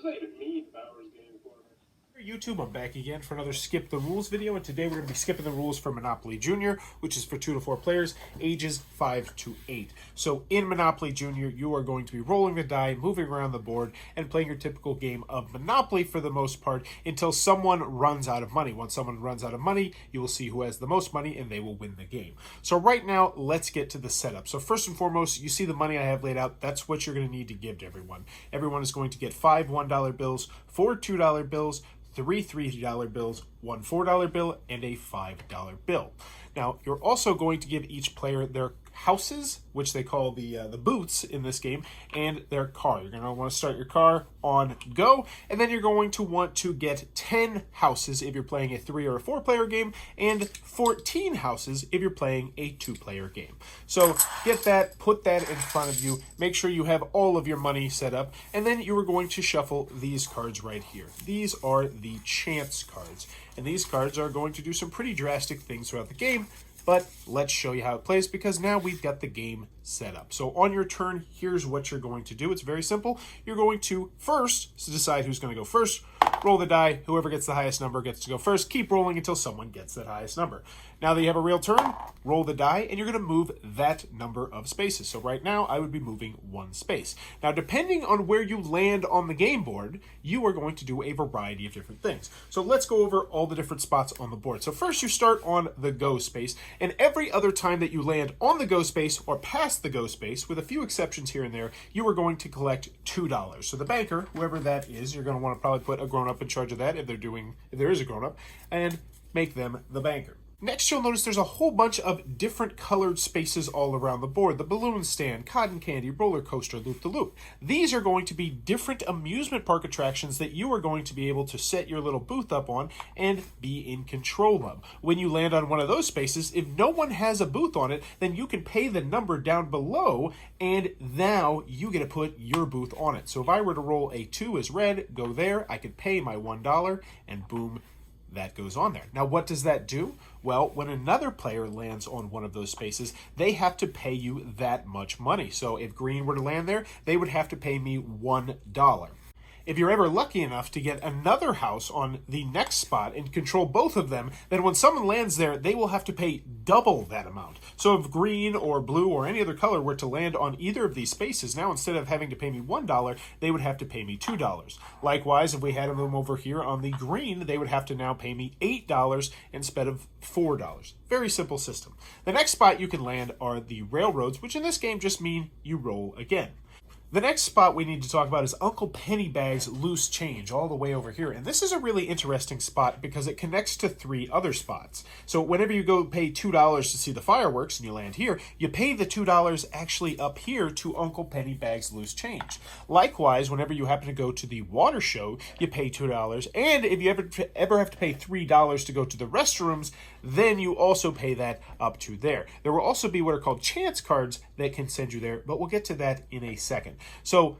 not even need Bauer's game for me. YouTube, I'm back again for another Skip the Rules video, and today we're going to be skipping the rules for Monopoly Junior, which is for 2 to 4 players, ages 5 to 8. So in Monopoly Junior, you are going to be rolling the die, moving around the board, and playing your typical game of Monopoly for the most part until someone runs out of money. Once someone runs out of money, you will see who has the most money, and they will win the game. So right now, let's get to the setup. So first and foremost, you see the money I have laid out. That's what you're going to need to give to everyone. Everyone is going to get 5 $1 bills, 4 $2 bills, 3 $3 bills, 1 $4 bill, and a $5 bill. Now, you're also going to give each player their houses, which they call the booths in this game, and their car. You're going to want to start your car on go, and then you're going to want to get 10 houses if you're playing a 3 or a 4 player game, and 14 houses if you're playing a 2-player game. So get that, put that in front of you, make sure you have all of your money set up, and then you are going to shuffle these cards right here. These are the chance cards, and these cards are going to do some pretty drastic things throughout the game. But let's show you how it plays because now we've got the game set up. So on your turn, here's what you're going to do. It's very simple. You're going to first decide who's going to go first. Roll the die. Whoever gets the highest number gets to go first. Keep rolling until someone gets that highest number. Now that you have a real turn, roll the die, and you're going to move that number of spaces. So right now, I would be moving 1 space. Now, depending on where you land on the game board, you are going to do a variety of different things. So let's go over all the different spots on the board. So first, you start on the go space, and every other time that you land on the go space or past the go space, with a few exceptions here and there, you are going to collect $2. So the banker, whoever that is, you're going to want to probably put a grown-up in charge of that if there is a grown-up, and make them the banker. Next, you'll notice there's a whole bunch of different colored spaces all around the board. The balloon stand, cotton candy, roller coaster, loop-the-loop. These are going to be different amusement park attractions that you are going to be able to set your little booth up on and be in control of. When you land on one of those spaces, if no one has a booth on it, then you can pay the number down below, and now you get to put your booth on it. So if I were to roll a 2 as red, go there, I could pay my $1, and boom, that goes on there. Now, what does that do? Well, when another player lands on one of those spaces, they have to pay you that much money. So if green were to land there, they would have to pay me $1. If you're ever lucky enough to get another house on the next spot and control both of them, then when someone lands there, they will have to pay double that amount. So if green or blue or any other color were to land on either of these spaces, now instead of having to pay me $1, they would have to pay me $2. Likewise, if we had them over here on the green, they would have to now pay me $8 instead of $4. Very simple system. The next spot you can land are the railroads, which in this game just mean you roll again. The next spot we need to talk about is Uncle Pennybags Loose Change, all the way over here. And this is a really interesting spot because it connects to 3 other spots. So whenever you go pay $2 to see the fireworks and you land here, you pay the $2 actually up here to Uncle Pennybags Loose Change. Likewise, whenever you happen to go to the water show, you pay $2. And if you ever have to pay $3 to go to the restrooms, then you also pay that up to there. There will also be what are called chance cards that can send you there, but we'll get to that in a second. So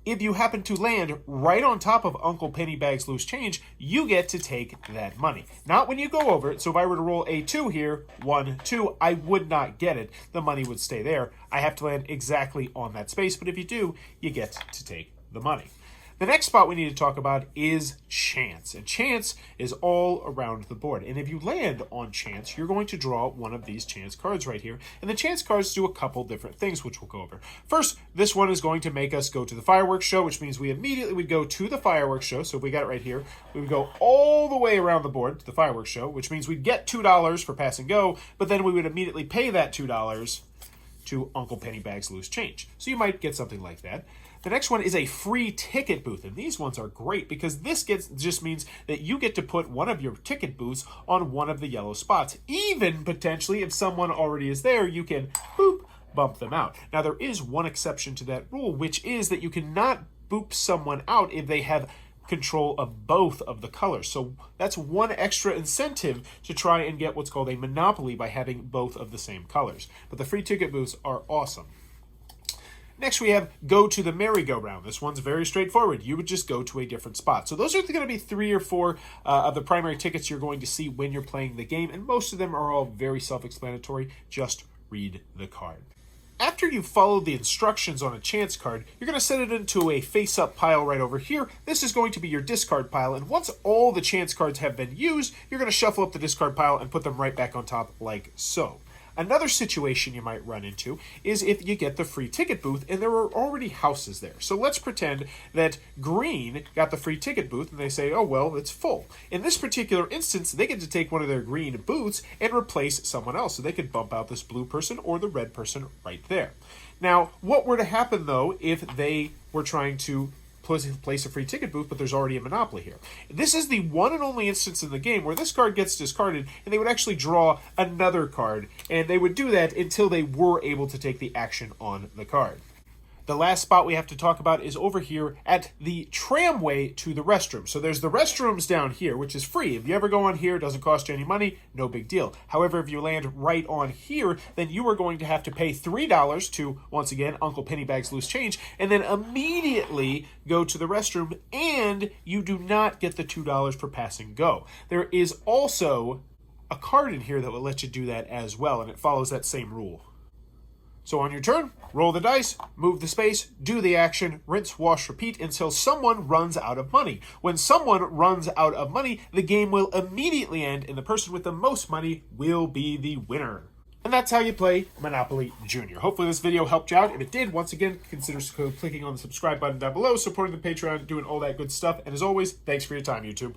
if you happen to land right on top of Uncle Pennybags Loose Change, you get to take that money. Not when you go over it. So if I were to roll a 2 here, 1, 2, I would not get it. The money would stay there. I have to land exactly on that space. But if you do, you get to take the money. The next spot we need to talk about is chance. And chance is all around the board. And if you land on chance, you're going to draw one of these chance cards right here. And the chance cards do a couple different things, which we'll go over. First, this one is going to make us go to the fireworks show, which means we immediately would go to the fireworks show. So if we got it right here, we would go all the way around the board to the fireworks show, which means we'd get $2 for pass and go, but then we would immediately pay that $2 to Uncle Pennybags Loose Change. So you might get something like that. The next one is a free ticket booth, and these ones are great because this just means that you get to put one of your ticket booths on one of the yellow spots. Even potentially, if someone already is there, you can boop, bump them out. Now, there is one exception to that rule, which is that you cannot boop someone out if they have control of both of the colors. So that's one extra incentive to try and get what's called a monopoly by having both of the same colors. But the free ticket booths are awesome. Next, we have go to the merry-go-round. This one's very straightforward. You would just go to a different spot. So those are going to be 3 or 4 of the primary tickets you're going to see when you're playing the game, and most of them are all very self-explanatory. Just read the card. After you've followed the instructions on a chance card, you're going to set it into a face-up pile right over here. This is going to be your discard pile, and once all the chance cards have been used, you're going to shuffle up the discard pile and put them right back on top like so. Another situation you might run into is if you get the free ticket booth and there are already houses there. So let's pretend that green got the free ticket booth and they say, oh, well, it's full. In this particular instance, they get to take one of their green booths and replace someone else. So they could bump out this blue person or the red person right there. Now, what were to happen, though, if they were trying to place a free ticket booth, but there's already a Monopoly here? This is the one and only instance in the game where this card gets discarded, and they would actually draw another card, and they would do that until they were able to take the action on the card. The last spot we have to talk about is over here at the Tramway to the Restroom. So there's the restrooms down here, which is free. If you ever go on here, it doesn't cost you any money, no big deal. However, if you land right on here, then you are going to have to pay $3 to, once again, Uncle Pennybags Loose Change, and then immediately go to the restroom, and you do not get the $2 for passing go. There is also a card in here that will let you do that as well, and it follows that same rule. So on your turn, roll the dice, move the space, do the action, rinse, wash, repeat until someone runs out of money. When someone runs out of money, the game will immediately end and the person with the most money will be the winner. And that's how you play Monopoly Junior. Hopefully this video helped you out. If it did, once again, consider clicking on the subscribe button down below, supporting the Patreon, doing all that good stuff. And as always, thanks for your time, YouTube.